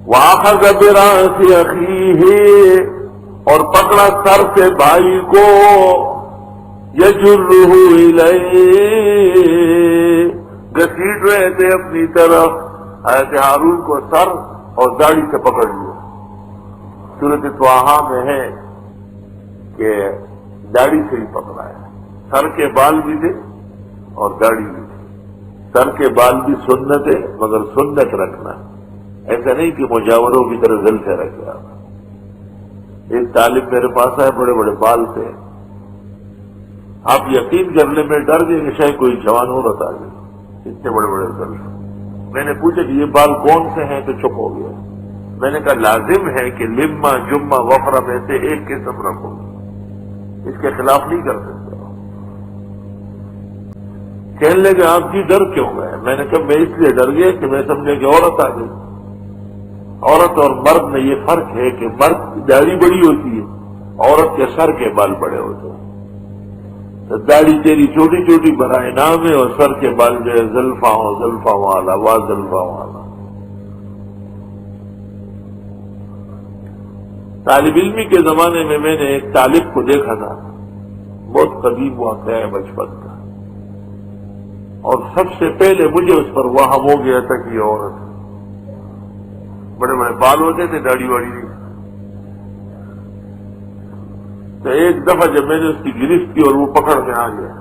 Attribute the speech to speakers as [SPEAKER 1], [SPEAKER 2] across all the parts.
[SPEAKER 1] وَأَخَذَ بِرَأْسِ أَخِيهِ اور پکڑا سر سے بھائی کو يَجُرُّهُ إِلَيْهِ گھسیٹ رہے تھے اپنی طرف. حضرت ہارون کو سر اور داڑھی سے پکڑ لیا. سورۃ طٰہٰ میں ہے کہ داڑھی سے ہی پکڑا ہے. سر کے بال بھی تھے اور داڑھی بھی تھی. سر کے بال بھی سنت ہے مگر سنت رکھنا، ایسا نہیں کہ مجاوروں کی طرح زل سے رکھ گیا. ایک طالب میرے پاس آئے، بڑے بڑے بال تھے. آپ یقین کرنے میں ڈر گئے کہ شاید کوئی جوان عورت آ گئی، اتنے بڑے بڑے بال. میں نے پوچھا کہ یہ بال کون سے ہیں تو چپ ہو گیا. میں نے کہا لازم ہے کہ لما جمہ وفرہ میں سے ایک قسم رکھو، اس کے خلاف نہیں کر سکتے. کہنے لگے آپ کی ڈر کیوں گئے؟ میں نے کہا میں اس لیے ڈر گیا کہ میں سمجھے کہ عورت آ گئی. عورت اور مرد میں یہ فرق ہے کہ مرد کی داڑھی بڑی ہوتی ہے، عورت کے سر کے بال بڑے ہوتے ہیں. تو داڑھی تیری چھوٹی چھوٹی برائے نام ہے اور سر کے بال جو ہے زلفاں والا وا زلفاں والا. طالب علمی کے زمانے میں میں نے ایک طالب کو دیکھا تھا، بہت قدیم واقعہ ہے بچپن کا، اور سب سے پہلے مجھے اس پر وہم ہو گیا تھا کہ یہ عورت. بڑے بڑے بال ہوتے تھے، داڑھی واڑی نہیں. تو ایک دفعہ جب میں نے اس کی گرفت کی اور وہ پکڑ میں آ گیا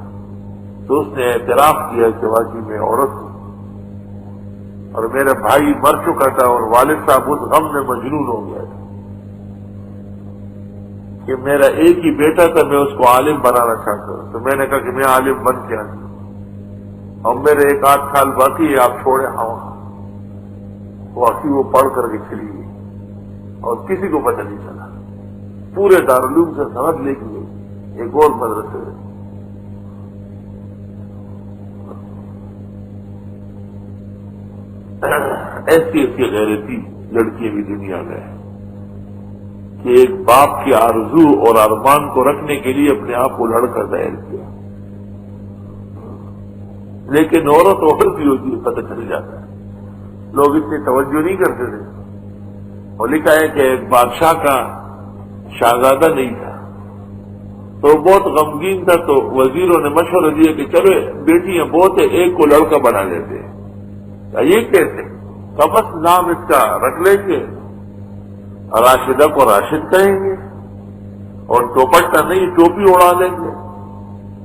[SPEAKER 1] تو اس نے اعتراف کیا کہ واقعی میں عورت ہوں، اور میرا بھائی مر چکا تھا اور والد صاحب اس غم میں مجنون ہو گیا تھا کہ میرا ایک ہی بیٹا تھا، میں اس کو عالم بنانا چاہتا ہوں. تو میں نے کہا کہ میں عالم بن کے آ گیا اور میرے 1-8 سال باقی ہے، آپ چھوڑے. ہاں واقعی وہ پڑھ کر کے چلی گئی اور کسی کو پتہ نہیں چلا. پورے دارالعلوم سے سند لے کے گئی ایک اور مدرسے میں. ایسی ایسی غیرتی لڑکیاں بھی دنیا میں ہیں کہ ایک باپ کی آرزو اور ارمان کو رکھنے کے لیے اپنے آپ کو لڑکا ظاہر کیا. لیکن عورت بھی ہوتی ہے، پتہ چل جاتا ہے. لوگ اتنی توجہ نہیں کرتے تھے. اور لکھا ہے کہ ایک بادشاہ کا شہزادہ نہیں تھا تو بہت غمگین تھا، تو وزیروں نے مشورہ دیا کہ چلو بیٹیاں بہت ہے، ایک کو لڑکا بنا لیتے ہیں. یہ کیسے؟ تو بس نام اس کا رکھ لیں گے، راشدہ کو راشد کہیں گے، اور دوپٹہ نہیں ٹوپی اڑا لیں گے،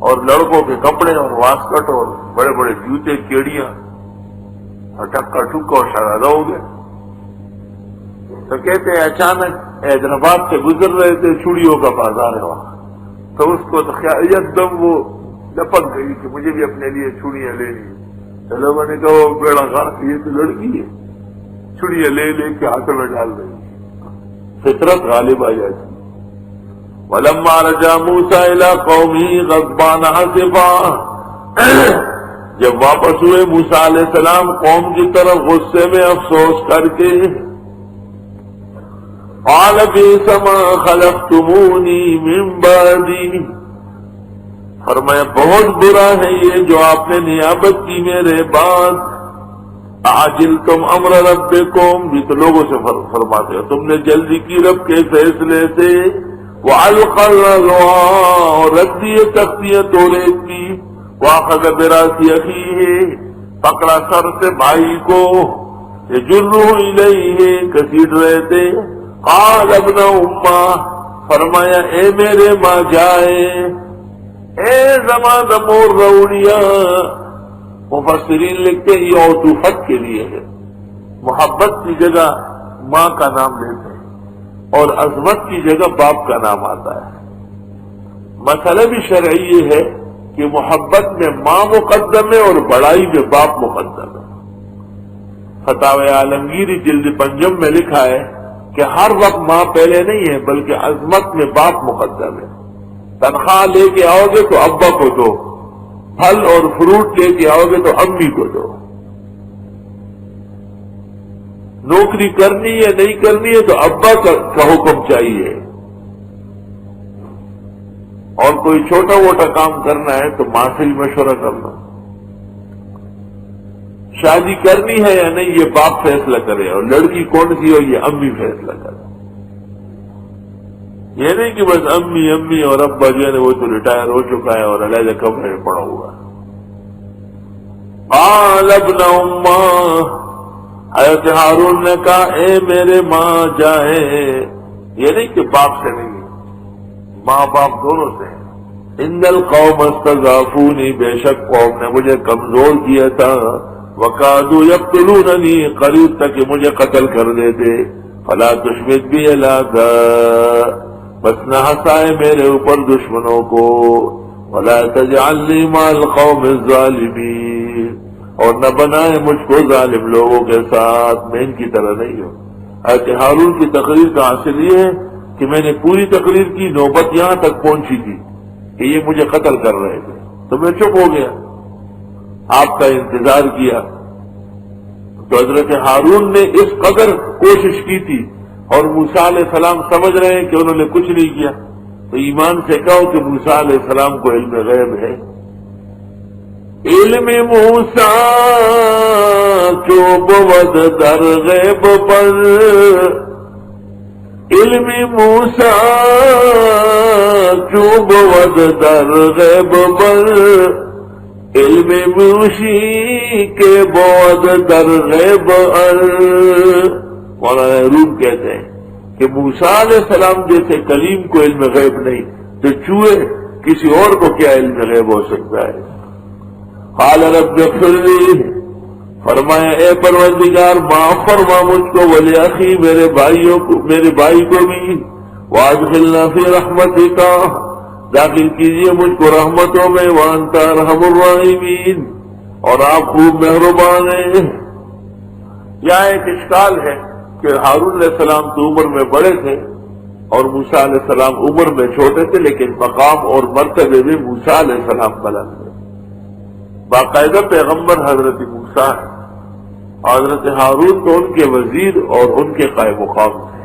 [SPEAKER 1] اور لڑکوں کے کپڑے اور واسکٹ اور بڑے بڑے جوتے کیڑیاں اور ٹکا ٹکا اور شہزادہ ہو گئے. تو کہتے ہیں اچانک حیدرآباد سے گزر رہے تھے، چوڑیوں کا بازار ہے وہاں، تو اس کو ایک دم وہ لپک گئی کہ مجھے بھی اپنے لیے چوڑیاں لینی ہیں. تو لوگوں نے کہا وہ بیڑا غلط، یہ تو لڑکی ہے، چوڑیاں لے لے کے ہاتھوں میں ڈال رہی ہے. فطرت غالب آ جاتی. وَلَمَّا رَجَعَ مُوسَىٰ إِلَىٰ قَوْمِهِ غَضْبَانَ آسِفًا جب واپس ہوئے موسیٰ علیہ السلام قوم کی طرف غصے میں افسوس کر کے، قَالَ بِئْسَ مَا خَلَفْتُمُونِي مِن بَعْدِي فرمایا بہت برا ہے یہ جو آپ نے نیابت کی میرے بعد. عَجِلْتُمْ أَمْرَ رَبِّكُمْ بھی تو لوگوں سے فرماتے ہو، تم نے جلدی کی رب کے فیصلے سے. وَأَلْقَى الْأَلْوَاحَ اور رکھ دیے تختیاں توریت کی. وَأَخَذَ بِرَأْسِ أَخِيهِ پکڑا سر سے بھائی کو. يَجُرُّهُ إِلَيْهِ گھسیٹ رہے تھے. قَالَ ابْنَ أُمَّ فرمایا اے میرے ماں جائے، اے زمان مور روڑیاں. مفسرین لکھتے ہیں یہ عطوفت کے لیے ہے، محبت کی جگہ ماں کا نام لیتے ہیں اور عظمت کی جگہ باپ کا نام آتا ہے. مسئلہ بھی شرعی یہ ہے کہ محبت میں ماں مقدم ہے اور بڑائی میں باپ مقدم ہے. فتاوی عالمگیری جلد 5 میں لکھا ہے کہ ہر وقت ماں پہلے نہیں ہے بلکہ عظمت میں باپ مقدم ہے. تنخواہ لے کے آؤ گے تو ابا کو دو، پھل اور فروٹ لے کے آؤ گے تو امی کو دو. نوکری کرنی ہے نہیں کرنی ہے تو ابا کا حکم چاہیے، اور کوئی چھوٹا موٹا کام کرنا ہے تو ماں سے ہی مشورہ کر لو. شادی کرنی ہے یا نہیں یہ باپ فیصلہ کرے، اور لڑکی کون سی ہو یہ امی فیصلہ کرے. یہ نہیں کہ بس امی امی اور ابا جو ہے وہ تو ریٹائر ہو چکا ہے اور علیحدہ کمرے میں پڑا ہوا ہے. قال ابن اماں، حضرت ہارون نے کہا اے میرے ماں جائے. یہ نہیں کہ باپ سے نہیں، ماں باپ دونوں سے. ان القوم استضعفونی، بے شک قوم نے مجھے کمزور کیا تھا. وقعدوا یقتلوننی، قریب تک کہ مجھے قتل کر دیتے. فلا تشمت بی الاعداء، بس نہ ہنسائے میرے اوپر دشمنوں کو. ولا تجعلنی مع القوم الظالمین، اور نہ بنائے مجھ کو ظالم لوگوں کے ساتھ، میں ان کی طرح نہیں ہوں. حضرت ہارون کی تقریر کا حاصل یہ ہے کہ میں نے پوری تقریر کی، نوبت یہاں تک پہنچی تھی کہ یہ مجھے قتل کر رہے تھے، تو میں چپ ہو گیا، آپ کا انتظار کیا. تو حضرت ہارون نے اس قدر کوشش کی تھی، اور موسیٰ علیہ السلام سمجھ رہے ہیں کہ انہوں نے کچھ نہیں کیا. تو ایمان سے کہو کہ موسیٰ علیہ السلام کو علم غیب ہے. علم موسیٰ جو بود در غیب پر، علم موسیٰ جو بود در غیب پر، علم موشی کے بود در غیب ار. مولانا روم کہتے ہیں کہ موسیٰ علیہ السلام جیسے کلیم کو علم غیب نہیں، تو چوہے کسی اور کو کیا علم غیب ہو سکتا ہے. قال رب اغفر لی، فرمایا اے پروردگار معاف فرما مجھ کو، ولی اخی میرے بھائی کو بھی. وادخلنا فی رحمتک، داخل کیجیے مجھ کو رحمتوں میں. وانت ارحم الراحمین، اور آپ خوب مہربان ہیں. یہاں ایک اشکال ہے کہ ہارون علیہ السلام تو عمر میں بڑے تھے اور موسیٰ علیہ السلام عمر میں چھوٹے تھے، لیکن مقام اور مرتبے میں موسیٰ علیہ السلام بلند تھے. باقاعدہ پیغمبر حضرت موسیٰ ہے، حضرت ہارون تو ان کے وزیر اور ان کے قائم مقام تھے،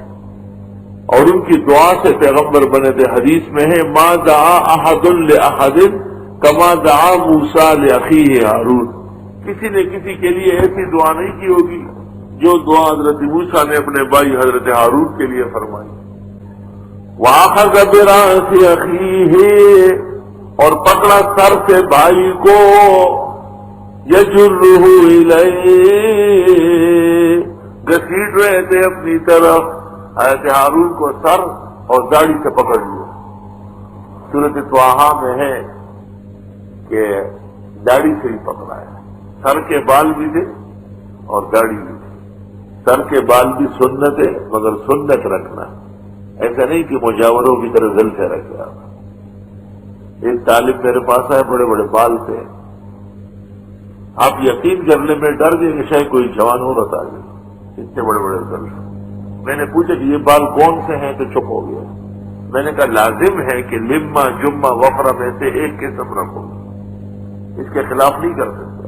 [SPEAKER 1] اور ان کی دعا سے پیغمبر بنے تھے. حدیث میں ہے ما دعا احد لاحد کما دعا موسیٰ لاخیہ ہارون، کسی نے کسی کے لیے ایسی دعا نہیں کی ہوگی جو دعا حضرت موسیٰ نے اپنے بھائی حضرت ہارون کے لیے فرمائی. وَأَخَذَ بِرَأْسِ أَخِيهِ، اور پکڑا سر سے بھائی کو. يَجُرُّهُ إِلَيْهِ، گھسیٹ رہے تھے اپنی طرف. حضرت ہارون کو سر اور داڑھی سے پکڑ لیا. سورۃ طٰہٰ میں ہے کہ داڑھی سے ہی پکڑا ہے. سر کے بال بھی تھے اور داڑھی بھی تھی. سر کے بال بھی سنت ہے، مگر سنت رکھنا، ایسا نہیں کہ مجاوروں کی طرح دل سے رکھا. ایک طالب میرے پاس آئے، بڑے بڑے بال تھے. آپ یقین کرنے میں ڈر گئے کہ شاید کوئی جوان عورت آ گئی، اتنے بڑے بڑے بال. میں نے پوچھا کہ یہ بال کون سے ہیں، تو چپ ہو گیا. میں نے کہا لازم ہے کہ لما جمہ وفرہ میں سے ایک قسم رکھو، اس کے خلاف نہیں کر سکتے.